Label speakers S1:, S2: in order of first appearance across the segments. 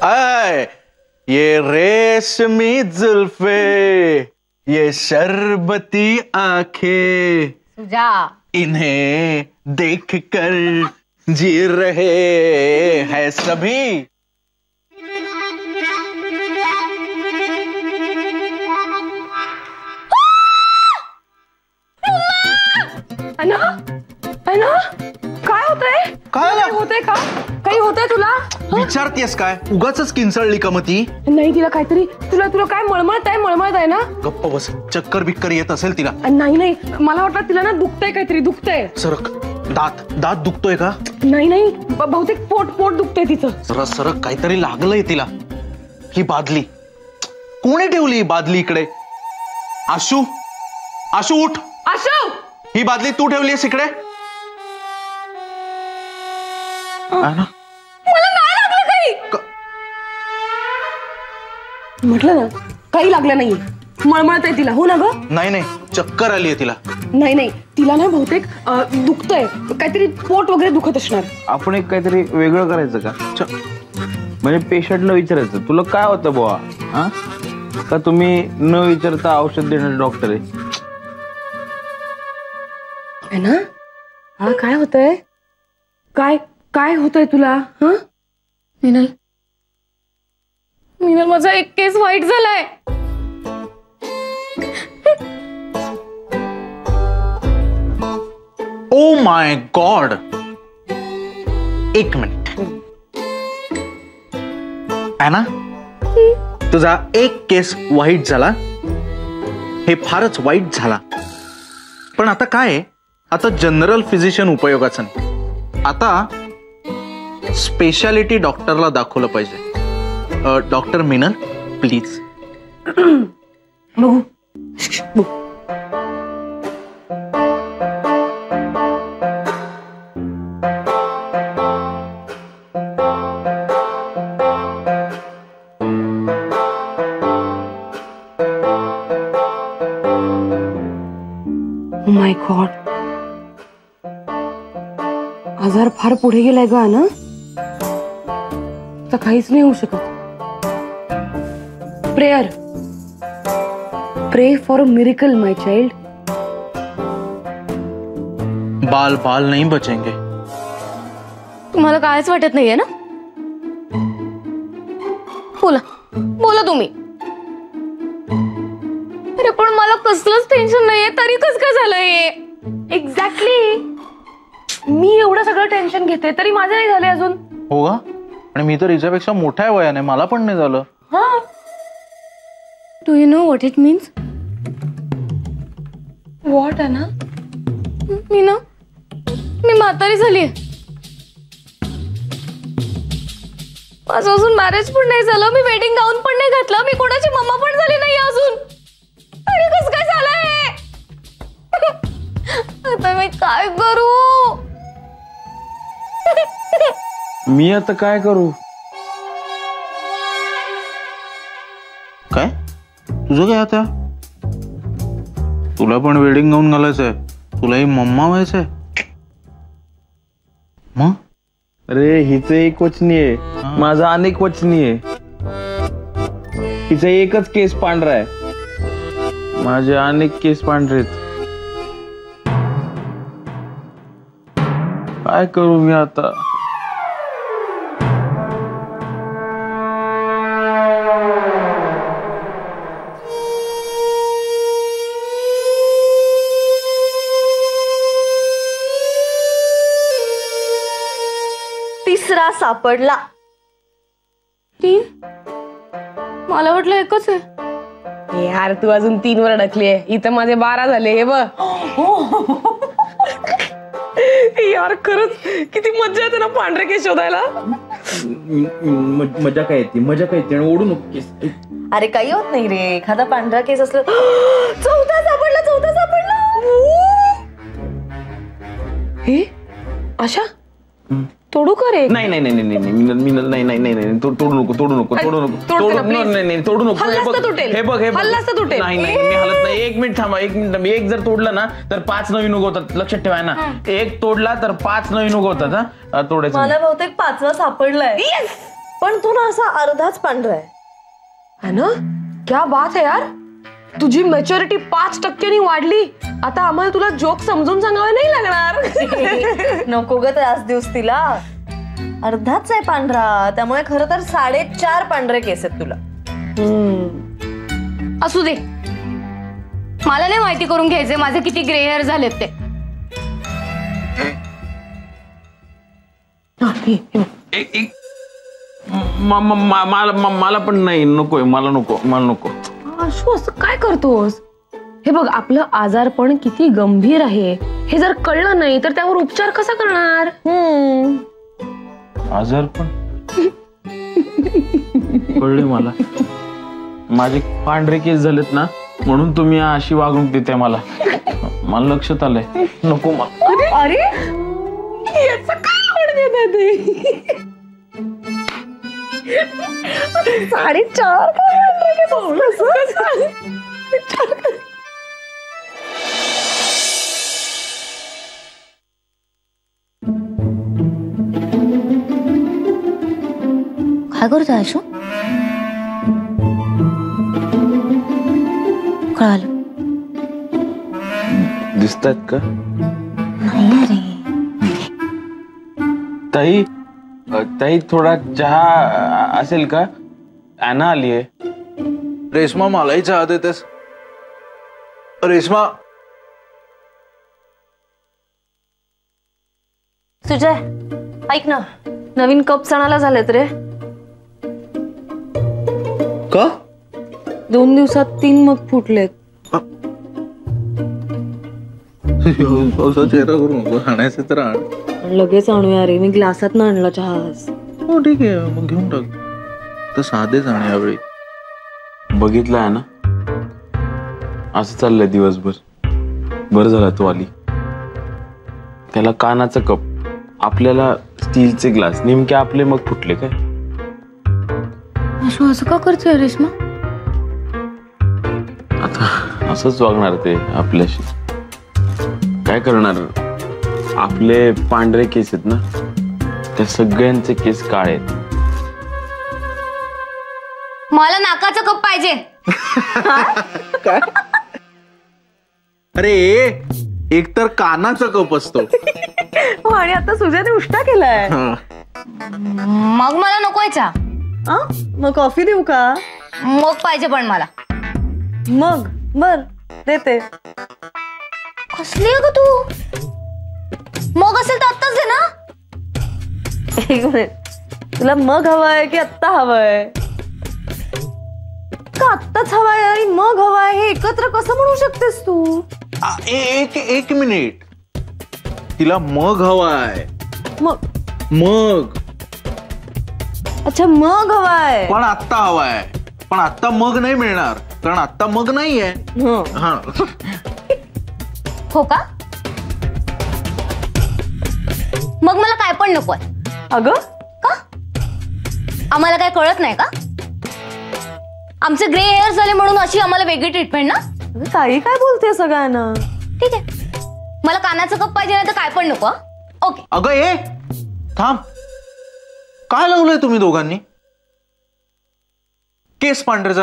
S1: I ये रेशमी जुल्फे, ये शरबती आंखें,
S2: तुझा
S1: इन्हें देखकर जी रहे हैं सभी।
S3: अना अना काय होतंय?
S1: काय
S3: होतंय का? काही होतंय तुला?
S1: विचारतेस काय? उगाच किंचळली का मग ती?
S3: नाही तिला काहीतरी तुला काय मळमळत आहे ना?
S1: गप्प बस. चक्कर बिक्कर येत असेल तिला?
S3: नाही मला वाटलं तिला ना दुखतंय, काहीतरी दुखतंय.
S1: सरक. दात दुखतोय का?
S3: नाही बहुतेक पोट दुखतंय तिचं.
S1: सरक काहीतरी लागलंय तिला. ही बादली कोणी ठेवली? बादली इकडे. आशू उठ.
S3: आशू,
S1: ही बादली तू ठेवलीस इकडे?
S3: मला नाही लागलं काही. म्हटलं ना काही लागलं नाही. मळमळत आहे तिला. हो ना ग?
S1: नाही चक्कर आली आहे तिला.
S3: नाही तिला ना बहुतेक दुखतंय, काहीतरी पोट वगैरे दुखत असणार.
S4: आपण एक काहीतरी वेगळं करायचं का? म्हणजे पेशंटला विचारायचं तुला काय होतं बुवा, हा? का तुम्ही न विचारता औषध देणारे डॉक्टर आहे
S3: ना? हा काय होतंय? काय होतंय तुला? हा
S2: मिनल माझा एक केस वाईट झालाय.
S1: Oh my God. एक मिनिट. ॲना, तुझा एक केस वाईट झाला. हे फारच वाईट झाला. पण आता काय आहे? आता जनरल फिजिशियन उपयोगाचं नाही. आता स्पेशालिटी डॉक्टरला दाखवलं पाहिजे. Doctor Minal please.
S3: बघू. माय गॉड, आजार फार पुढे गेलाय ग ना. तर काहीच नाही होऊ शकत. प्रे for a miracle my child.
S1: बाल नहीं बचेंगे.
S2: तुम्हाला कायच वाटत नाहीये ना? बोला तुम्ही. अरे पण मला कसलंच टेन्शन नाहीये, तरी कस काय झालंय?
S3: एक्झॅक्टली. मी एवढं सगळं टेन्शन घेते तरी माझं नाही झालंय अजून.
S1: हो का? आणि मी तर हिच्यापेक्षा मोठ्या वयाने, मला पण नाही झालं.
S2: Do you know what it means?
S3: What आहे ना?
S2: मी म्हातारी झालीये. माझं अजून मॅरेज पण नाही झालं. मी वेडिंग गाऊन पण नाही घातलं. मी कोणाची मम्मा पण झाली नाही अजून. अरे कसं काय झालंय? आता मी काय करू?
S4: मी आता काय करू?
S1: काय तुझं काय? आता तुला पण वेडिंग गाऊन घालायचंय? तुलाही मम्मा व्हायचंय? मग?
S4: अरे हिचं एक वचनी आहे, माझा अनेक वचनी आहे. हिचा एकच केस पांढरा आहे, माझे अनेक केस पांढरेत. काय करू मी आता?
S2: तिसरा सापडला. 3? मला वाटलं एकच आहे.
S3: यार तू अजून 3 वर अडकली आहे. इथं माझे 12 झाले. हे बघ. यार खरंच किती मजा येते ना पांढरे केस शोधायला.
S4: मजा काय येते ओढू नको.
S2: अरे काही होत नाही रे, एखादा पांढरा केस असलं. चौथा सापडला.
S3: हे आशा तोडू का रे?
S4: नाही तोडू नको. हे बघ मी हलत नाही. 1 मिनिट थांबा. एक जर तोडला ना तर 5 नवीन उगवतात. लक्षात ठेवा ना. एक तोडला तर 5 नवीन उगवतात. तोडायचं.
S2: मला बहुतेक 5वा सापडलाय. पण तू ना असा अर्धाच पांढरा आहे.
S3: है ना? क्या बात है यार, तुझी मॅच्युरिटी 5% वाढली. आता आम्हाला तुला जोक समजून सांगावे नाही लागणार.
S2: नको ग त्रास दिवस तिला. अर्धाच आहे पांढरा, त्यामुळे खरं तर 4.5 पांढरे केस आहेत तुला.
S5: असू दे, मला नाही माहिती करून घ्यायचे माझे किती ग्रे हेअर झालेत ते.
S4: मला पण नाही, नकोय, मला नको.
S3: आशू असं काय करतोस? हे बघ, आपलं आजारपण किती गंभीर आहे हे जर कळलं नाही तर त्यावर उपचार कसा करणार?
S4: आजारपण कळले मला. माझे पांढरे केस झालेत ना, म्हणून तुम्ही अशी वागणूक देते मला. मला लक्षात आलंय, नको मला.
S3: अरे याचं काय आवड देत?
S2: 4.5
S5: काय करतोय आशू? कळालं
S4: दिसतायत का?
S5: नाही रे.
S4: ताई थोडा चहा असेल का? ॲना आलीये.
S1: रेश्मा, मलाही चहा देतेस? रेश्मा,
S2: सुजय ऐक ना, नवीन कप सणाला झालेत रे.
S1: का?
S3: 2 दिवसात 3 मग फुटलेत.
S1: चेहरा करू नको, आणायचं तर आण.
S3: लगेच आणूया रे, मी ग्लासात ना आणला चहा.
S1: हो ठीक आहे, मग घेऊन टाक. तर साधेच आण यावेळी.
S4: बघितलं आहे ना, असं चाललंय दिवसभर. बरं झालं तू आली. त्याला कानाचा कप, आपल्याला स्टीलचे ग्लास. नेमके आपले मग फुटले काय?
S5: आशू असं का करतोय रेश्मा?
S4: आता असंच वागणार ते आपल्याशी. काय करणार? आपले पांढरे केस आहेत ना, त्या सगळ्यांचे केस काळे आहेत.
S5: मला नाकाचा कप पाहिजे.
S1: काय? अरे एक तर कानाचा कप असतो.
S2: आणि आता सुजयने उष्टा केलाय.
S5: मग मला नकोय चहा.
S2: मग कॉफी देऊ का?
S5: मग पाहिजे पण मला.
S2: मग बर देते.
S5: कसली आहे ग तू? मग असेल तर आत्ताच दे ना.
S2: 1 मिनिट, तुला मग हवाय की आत्ता हवाय? का आत्ताच हवाय आणि मग हवाय हे एकत्र कसं म्हणू शकतेस तू?
S1: एक मिनिट, तिला मग हवाय. मग
S2: अच्छा, मग हवाय.
S1: पण आत्ता हवाय. पण आत्ता मग नाही मिळणार, कारण आत्ता मग नाहीये. हा.
S5: हो का? मग मला काय पण नकोय.
S2: अगं
S5: का? आम्हाला काय कळत नाही का? आमचे ग्रे हेअर झाले म्हणून अशी आम्हाला वेगळी ट्रीटमेंट ना?
S2: ताई काय बोलते सगळ्यांना?
S5: ठीक आहे, मला कानाचा कप पाहिजे नाही तर काय पण नको. ओके.
S1: अगं थांब, काय लावलंय तुम्ही दोघांनी? केस पांढरे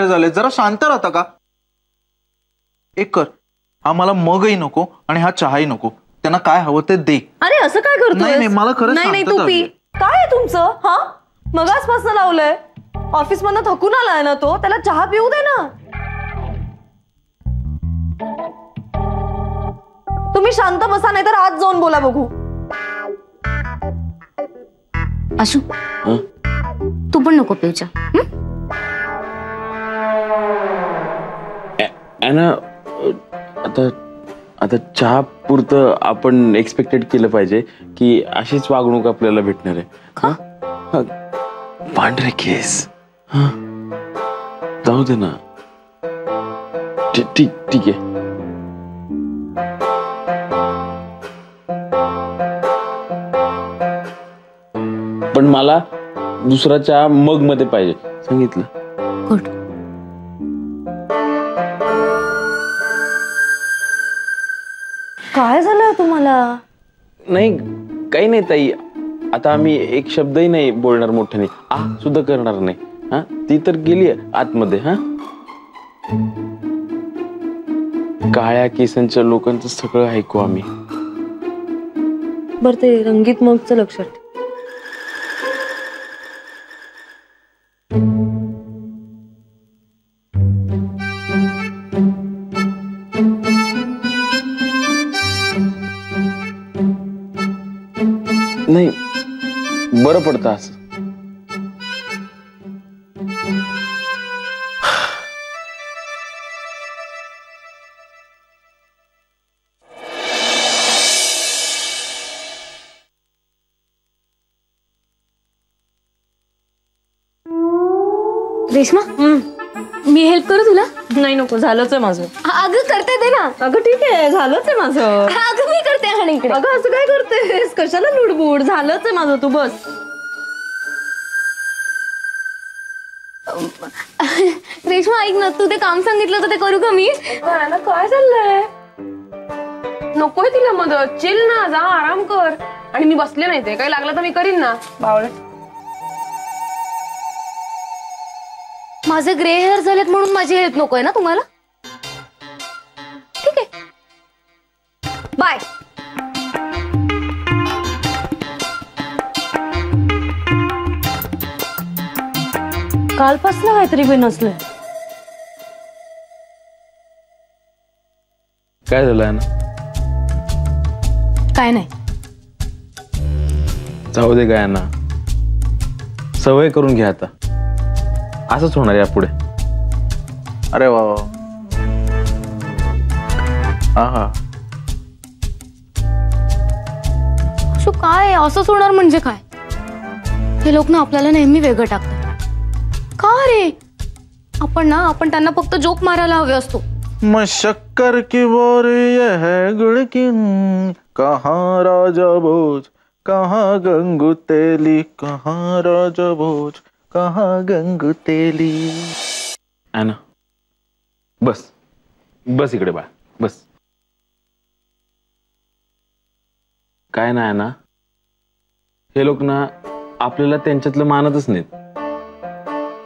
S1: झालेत, जरा शांत राहता का? एक कर, आम्हाला मगही नको आणि हा चहाही नको. त्यांना काय हवं ते दे.
S2: अरे असं काय करतोय?
S1: नाही, मला खरंच
S2: नाही तू पी. काय आहे तुमचं? हा, मगाचपासून लावलंय. ऑफिस मधनं थकून आलाय ना तो, त्याला चहा पिऊ दे ना. तुम्ही शांत बसा, नाही तर आत जाऊन बोला बघू.
S5: आशू, तू पण नको पिऊच्या.
S4: आता चहा पुरतं आपण एक्सपेक्टेड केलं पाहिजे की अशीच वागणूक आपल्याला भेटणार आहे. पांढरे केस जाऊ दे ना. ठीक आहे. पण मला दुसरा चहा मग मध्ये पाहिजे, सांगितलं.
S5: गुड.
S2: काय झालं तुम्हाला?
S4: नाही, काही नाही ताई. आता आम्ही एक शब्दही नाही बोलणार मोठ्याने, आ सुद्धा करणार नाही. हा ती तर गेली आतमध्ये. हा काळ्या केसांच्या लोकांचं सगळं ऐकू आम्ही.
S3: बर ते रंगीत मगचं लक्षात ठेव.
S4: नाही बरं पडतं असं.
S5: रेश्मा मी हेल्प करू तुला?
S3: नाही नको, झालंच आहे माझं.
S5: अगं करते दे ना.
S3: अगं ठीक आहे, झालंच आहे माझं.
S5: अगं मी करते आणि इकडे.
S3: अगं असं काय करतेस, कशाला लुडबुड, झालंच आहे माझं, तू बस.
S5: रेश्मा ऐक ना, तू ते काम सांगितलं तर ते करू का मी?
S3: काय चाललंय? नकोय तिला मदत, चिल ना, जा आराम कर. आणि मी बसले नाही, ते काही लागलं तर मी करीन ना. बावळट.
S5: माझे ग्रे हेअर झालेत म्हणून माझी हेल्प नकोय ना तुम्हाला? ठीक आहे, बाय.
S3: कालपासून काहीतरी बी नसलंय.
S4: काय झालंय ना?
S5: काय नाही.
S4: जाऊ दे काय ना, सवय करून घ्या आता. असंच होणार यापुढे.
S1: अरे वा, हा
S5: सो काय असंच होणार म्हणजे काय? हे लोक ना आपल्याला नेहमी वेगळं टाकतात. का रे? आपण त्यांना फक्त जोक मारायला हवे असतो.
S1: शक्कर की बोरी ये है गुड़ की, कहाँ राजा भोज कहाँ गंगू तेली, कहाँ राजा भोज कहाँ गंगू तेली.
S4: ना बस बस इकडे बाळ, बस. काय नाही ना, हे लोक ना आपल्याला त्यांच्यातलं मानतच नाहीत.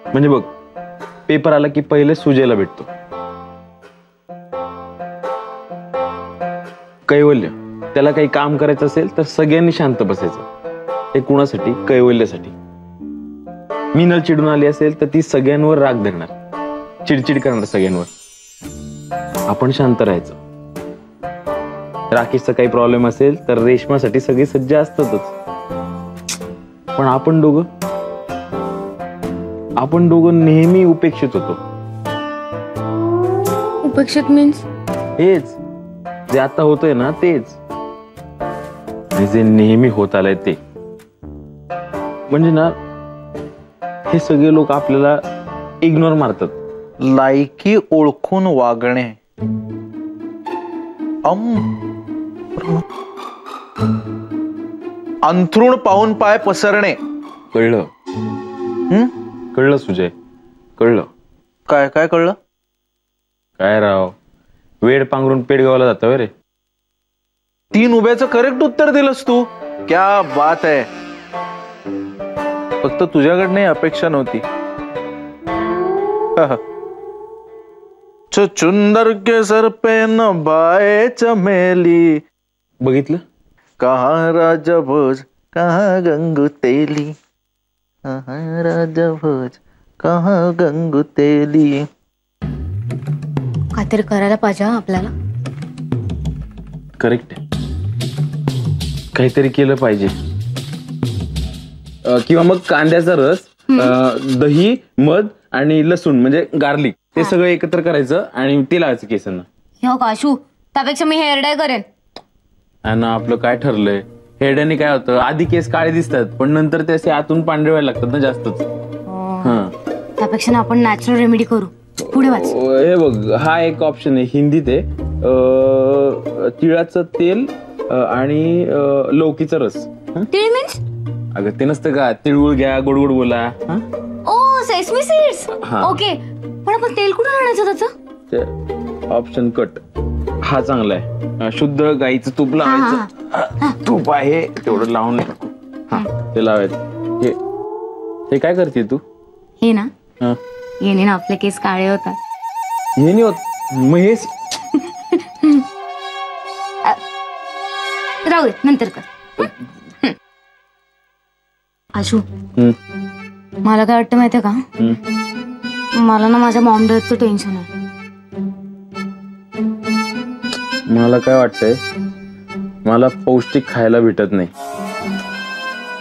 S4: म्हणजे बघ, पेपर आला की पहिले सुजेला भेटतो. कैवल्य, त्याला काही काम करायचं असेल तर सगळ्यांनी शांत बसायचं. हे कुणासाठी? कैवल्यासाठी. मीनल चिडून आली असेल तर ती सगळ्यांवर राग धरणार, चिडचिड करणार सगळ्यांवर. आपण शांत राहायचं. राकेशचा काही प्रॉब्लेम असेल तर रेश्मासाठी सगळे सज्ज असतातच. पण आपण दोघं नेहमी उपेक्षित होतो.
S5: उपेक्षित मीन्स?
S4: हेच जे आता होतंय ना, तेच. आणि जे नेहमी होत आलंय ते. म्हणजे ना, हे सगळे लोक आपल्याला इग्नोर मारतात.
S1: लायकी ओळखून वागणे, अंथरूण पाहून पाय पसरणे.
S4: कळलं? कळलं सुजय, कळलं.
S1: काय काय कळलं?
S4: काय राव, वेड पांघरून पेडगावला जातं रे.
S1: 3 उभ्याचं करेक्ट उत्तर दिलंस तू. क्या बात आहे. फक्त तुझ्याकडनं अपेक्षा नव्हती. चुंदर के सर पे न बाए चमेली,
S4: बघितलं?
S1: कहाँ राजा भोज कहाँ गंगू तेली, कहाँ राजा भोज कहाँ गंगू तेली.
S5: काहीतरी करायला पाहिजे आपल्याला.
S4: करेक्ट आहे, काहीतरी केलं पाहिजे. किंवा मग कांद्याचा रस, दही, मध आणि लसूण म्हणजे गार्लिक, ते सगळं एकत्र करायचं आणि ते लावायचं केसांना.
S5: हो काशू, त्यापेक्षा मी हेअर डाय करेन.
S4: आणि आपलं काय ठरलंय, हेरड्याने काय होतं, आधी केस काळे दिसतात पण नंतर ते असे आतून पांढरे व्हायला लागतात ना जास्तच.
S5: त्यापेक्षा ना आपण नॅचरल रेमेडी करू. पुढे वाच.
S4: हे बघ, हा एक ऑप्शन आहे हिंदीत आहे, तिळाचं तेल आणि लौकीचा रस.
S5: तीळ मीन्स?
S4: अगं ते नसतं का, तिळगुळ घ्या, गोड गोड बोला.
S5: ओ सेसमी सीड्स. ओके, पण आपण तेल कुठून आणायचं त्याचं?
S4: Option cut. हा चांगला आहे, शुद्ध गाईचं तूप लावायचं. तूप आहे तेवढं लावून टाकू. ते लावायचं. हे काय करते तू?
S5: हे ना
S4: हा.
S5: येणे ना आपले केस काळे होतात.
S4: हे नाही होत मग हेच.
S5: राहू दे नंतर कर. आशू मला काय वाटतं माहितीये का, मला ना माझ्या मॉम डेथचं टेन्शन आहे.
S4: मला काय वाटतंय, मला पौष्टिक खायला भेटत नाही.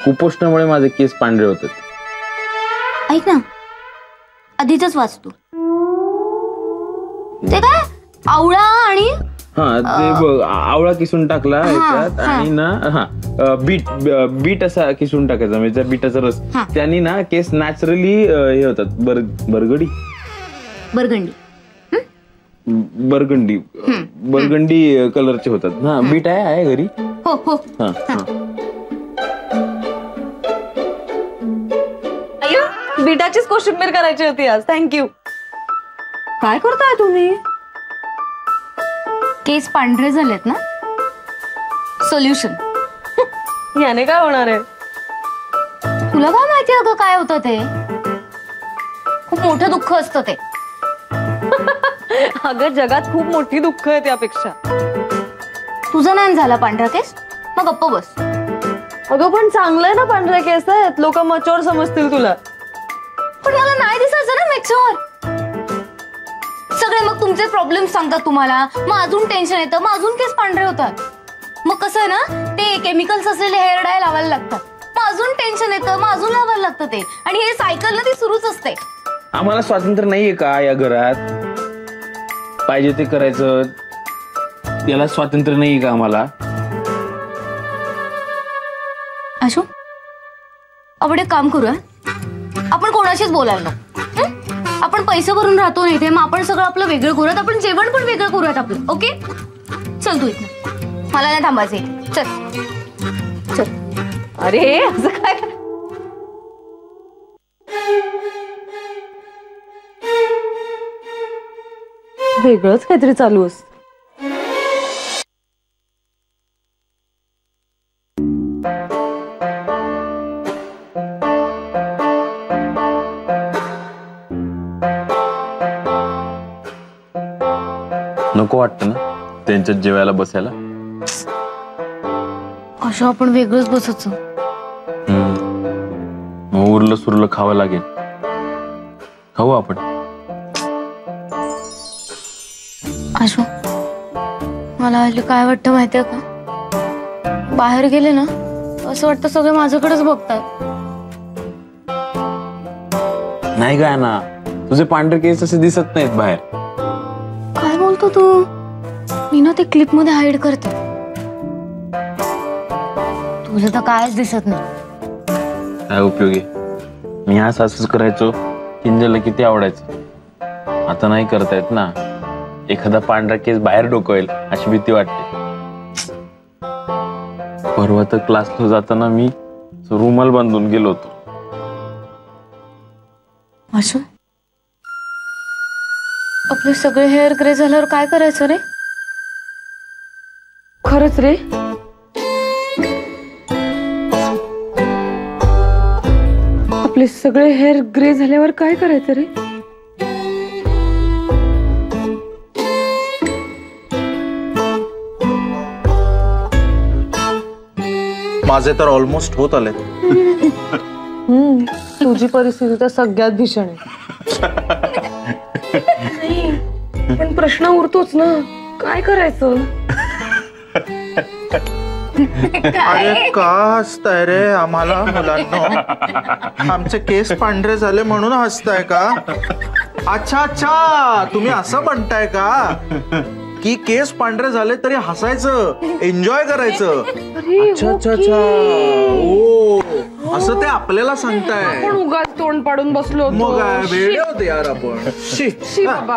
S4: कुपोषणामुळे माझे केस पांढरे होतात.
S5: ऐक ना आधीच वाचतो ते काय आवळा आणि
S4: ते बघ आवळा किसून टाकला ह्याच्यात आणि ना बीट असा किसून टाकायचा म्हणजे बीटाचा रस. त्यांनी ना केस नॅचरली हे होतात. बरगंडी कलरचे होतात ना. बीट आहे घरी.
S5: हो हो.
S3: बीटाचीच कोशिंबीर करायची होती आज. थँक्यू. काय करताय तुम्ही?
S5: केस पांढरे झालेत ना, सोल्युशन.
S3: याने काय होणार आहे?
S5: तुला काय माहिती अगं काय होतं ते? खूप मोठं दुःख असतं ते.
S3: अगं जगात खूप मोठी दुःख आहे त्यापेक्षा.
S5: तुझा नाही झाला पांढरा केस मग गप्प बस.
S3: अगं पण चांगलंय ना पांढरे केस आहेत. लोक मचोर समजतील तुला.
S5: पण मला नाही दिसायचं ना मॅच्युअर. सगळे मग तुमचे प्रॉब्लेम सांगतात तुम्हाला, मग अजून टेन्शन येतं, मग अजून केस पांढरे होतात. मग कसं आहे ना, ते केमिकल्स असलेले हेअर डाय लावायला लागतात. मग अजून टेन्शन येतं, मग अजून लावायला लागतं ते. आणि हे सायकल ना ती सुरूच असते.
S4: आम्हाला स्वातंत्र्य नाहीये का या घरात? पाहिजे ते करायचं, याला स्वातंत्र्य नाहीये का आम्हाला?
S5: आशू आपण एक काम करूया, आपण कोणाशीच बोलायला नको. आपण पैसे भरून राहतो नाही ते, मग आपण सगळं आपलं वेगळं करूयात. आपण जेवण पण वेगळं करूयात आपलं. ओके चल तू इथं, मला नाही थांबायचं इथे. चल चल.
S3: अरे असं काय? वेगळंच काहीतरी चालू असतं.
S4: नको वाटतं ना त्यांच्यात जेवायला बसायला?
S5: असं आपण वेगळंच बसायचं.
S4: मग उरलं सुरलं खावं लागेल. खाऊ आपण.
S5: आशू मला हल्ली काय वाटतं माहितीये का, बाहेर गेले ना असं वाटतं सगळे माझ्याकडेच बघतात.
S4: नाही काय ना, तुझे पांढरे केस असे दिसत नाहीत बाहेर.
S5: काय बोलतो तू? मी ना ते क्लिप मध्ये हाईड करते. तुला तर कायच दिसत नाही.
S4: काय उपयोगी? मी हा सासूच करायचो, किंजलला किती आवडायचं. आता नाही करतायत ना. एखादा पांढरा केस बाहेर डोकवेल अशी भीती वाटते. परवा तर क्लासला जाताना मी रुमाल बांधून गेलो होतो.
S5: असं आपले सगळे हेअर ग्रे झाल्यावर काय करायचं रे?
S3: खरंच रे? आपले सगळे हेअर ग्रे झाल्यावर काय करायचं रे?
S1: माझे तर ऑलमोस्ट होत आले.
S3: तुझी परिस्थिती तर सगळ्यात भीषण आहे. पण प्रश्न उरतोच ना, काय करायचं?
S1: अरे का हसताय रे आम्हाला मुलांना? आमचे केस पांढरे झाले म्हणून हसताय का? अच्छा अच्छा, तुम्ही असं म्हणताय का की केस पांढरे झाले तरी हसायचं, एन्जॉय करायचं? अच्छा अच्छा अच्छा. ओ असं ते आपल्याला सांगताय.
S3: आपण उगाच तोंड पाडून बसलो होतो.
S1: मग काय वेडे होते यार आपण.
S3: शी बाबा.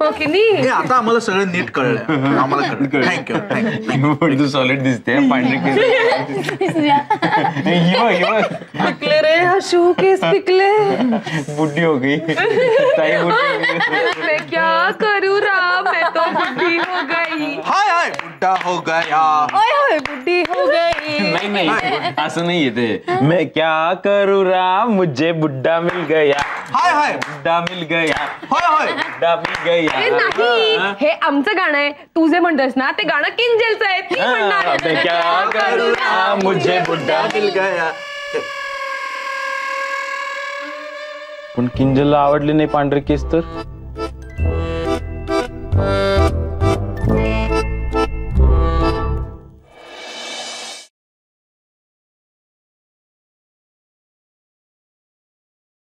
S3: ओके नी
S1: आता आम्हाला सगळं नीट कळलंय. आम्हाला कळलं. Thank you thank you.
S4: तू सॉलिड दिसते पांढरे केस.
S3: पिकले रे हशू, केस पिकले.
S4: बुड्ढी हो गई. ताई बुड्ढी.
S3: मैं क्या करूँ राम, मैं तो बुढ़ी हो गई.
S1: हाय हाय बुड्ढा हो गया.
S3: ओए ओए बुढ़ी हो गई.
S4: नाही नाही असं नाहीये ते. मैं क्या करूँ राम मुझे बुड्ढा मिल गया,
S1: हाय हाय
S4: बुड्ढा मिल गया,
S1: होय होय.
S4: बुड्ढा मिल गया.
S3: नाही, हे आमचं गाणं आहे. तू जे म्हणतोस ना ते गाणं किंजलचं आहे. ती म्हणणार.
S4: मैं क्या करूँ राम मुझे बुड्ढा
S1: मिल गया.
S4: पण किंजलला आवडले नाही पांढरे केस तर